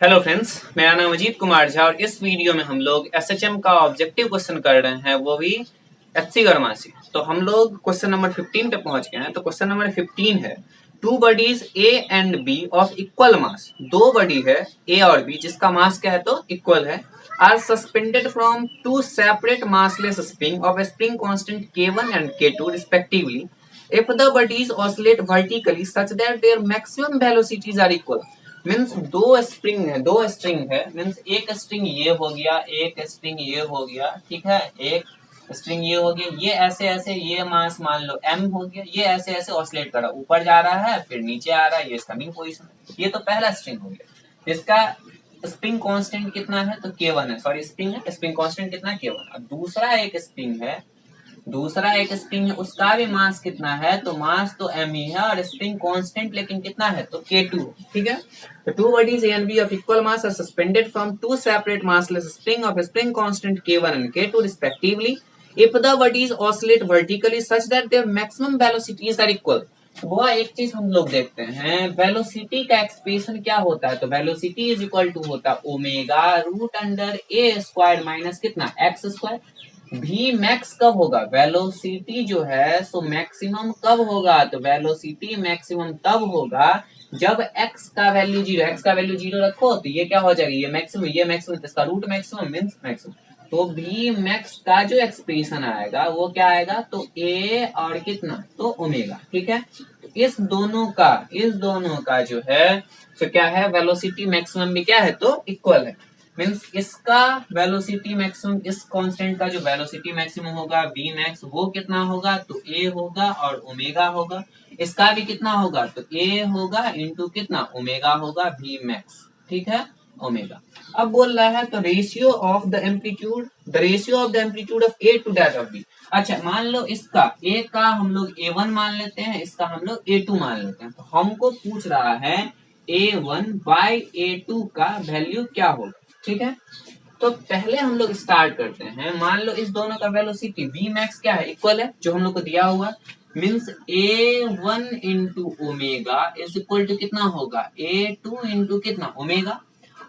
Hello friends, मेरा नाम अजीत कुमार झा और इस वीडियो में हम लोग एसएचएम का ऑब्जेक्टिव क्वेश्चन कर रहे हैं, वो भी एचसी गर्मा से। तो हम लोग क्वेश्चन नंबर 15 पे पहुंच गए हैं। तो क्वेश्चन नंबर 15 है, two bodies A and B of equal mass, दो बॉडी है ए और बी जिसका मास क्या है तो इक्वल है, are suspended from two separate massless spring of spring constant K1 and K2 respectively if the bodies oscillate vertically such that their maximum velocities are equal। Means दो string है, means एक string ये हो गया, एक string ये हो गया, ठीक है, एक स्ट्रिंग ये हो गया, ये ऐसे ऐसे, ये मास मान लो m हो गया, ये ऐसे ऐसे ऑसिलेट कर रहा है, ऊपर जा रहा है फिर नीचे आ रहा है, ये इसका मीन पोजीशन। ये तो पहला स्ट्रिंग हो गया, इसका स्प्रिंग कांस्टेंट कितना है तो K1 है, सॉरी स्प्रिंग है, स्प्रिंग कांस्टेंट कितना है K1। अब दूसरा एक स्प्रिंग है, उसका भी मास कितना है तो मास तो m ही है और स्प्रिंग कांस्टेंट लेकिन कितना है तो K2, ठीक है। तो two bodies A and B of equal mass are suspended from two separate massless spring of spring constant K1 and K2 respectively if the bodies oscillate vertically such that their maximum velocities are equal। वो एक चीज हम लोग देखते हैं, velocity का expression क्या होता है तो वेलोसिटी इज इक्वल टू होता है ओमेगा रूट अंडर ए स्क्वायर माइनस कितना एक्स स्क्वायर। भी मैक्स कब होगा, वेलोसिटी जो है सो मैक्सिमम कब होगा तो वेलोसिटी मैक्सिमम तब होगा जब x का वैल्यू जीरो रखो तो ये क्या हो जाएगा, ये मैक्सिमम तो इसका रूट मैक्सिमम मींस मैक्सिमम। तो भी मैक्स का जो एक्सप्रेशन आएगा वो क्या आएगा तो a और कितना तो ओमेगा, ठीक है। तो इस दोनों का जो है तो क्या है, वेलोसिटी मैक्सिमम भी क्या है तो इक्वल है। मीन्स इसका वेलोसिटी मैक्सिमम, इस कांस्टेंट का जो वेलोसिटी मैक्सिमम होगा वी मैक्स वो कितना होगा तो ए होगा और ओमेगा होगा। इसका भी कितना होगा तो ए होगा इंटू कितना ओमेगा होगा वी मैक्स, ठीक है, ओमेगा। अब बोल रहा है तो ratio of the amplitude of A to that of B. अच्छा मान लो इसका ए का हम लोग A1 मान लेते हैं, इसका हम लोग A2 मान लेते हैं। तो हमको पूछ रहा है A1 बाई A2 का वैल्यू क्या होगा, ठीक है। तो पहले हम लोग स्टार्ट करते हैं, मान लो इस दोनों का वेलोसिटी वी मैक्स क्या है इक्वल है जो हम लोग को दिया हुआ, means A1 into omega is equal to कितना होगा A2 इंटू कितना ओमेगा।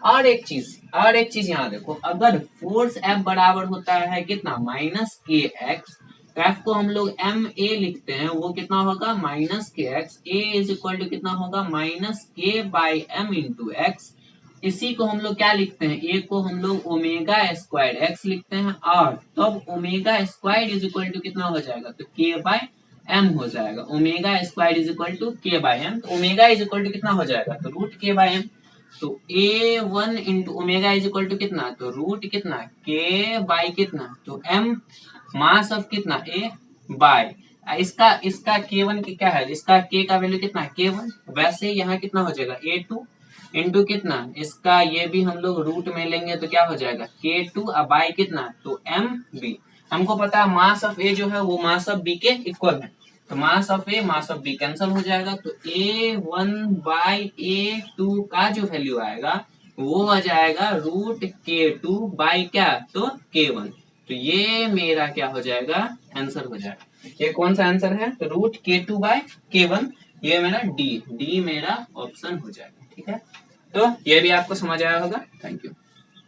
और एक चीज यहाँ देखो, अगर फोर्स F बराबर होता है कितना माइनस के एक्स, तो F को हम लोग एम ए लिखते हैं, वो कितना होगा minus K X, A is equal to कितना होगा माइनस के बाई एम इंटू एक्स। इसी को हम लोग क्या लिखते हैं, ए को हम लोग ओमेगा स्क्वायर एक्स लिखते हैं, और तब omega square is equal to कितना हो जाएगा तो के बाय एम हो जाएगा। Omega square is equal to K by M, तो ओमेगा इज इक्वल टू कितना हो जाएगा तो रूट के बाय एम। तो A1 into omega is equal to कितना तो रूट कितना के बाय कितना तो एम, मास ऑफ कितना ए बाय इसका K1 की क्या है, इसका K का वैल्यू कितना K1, वैसे यहाँ कितना हो जाएगा A2 इंटू कितना इसका, ये भी हम लोग रूट में लेंगे तो क्या हो जाएगा K2 बाय कितना तो एम बी। हमको पता है मास ऑफ ए जो है वो मास ऑफ बी के इक्वल है, तो mass of A mass of B cancel हो जाएगा, तो A1 बाई A2 का जो वैल्यू आएगा वो आ जाएगा रूट K2 बाई क्या तो K1। तो ये मेरा क्या हो जाएगा आंसर हो जाएगा। ये कौन सा आंसर है तो रूट K2 बाई K1, ये मेरा डी मेरा ऑप्शन हो जाएगा, ठीक है। तो ये भी आपको समझ आया होगा। Thank you.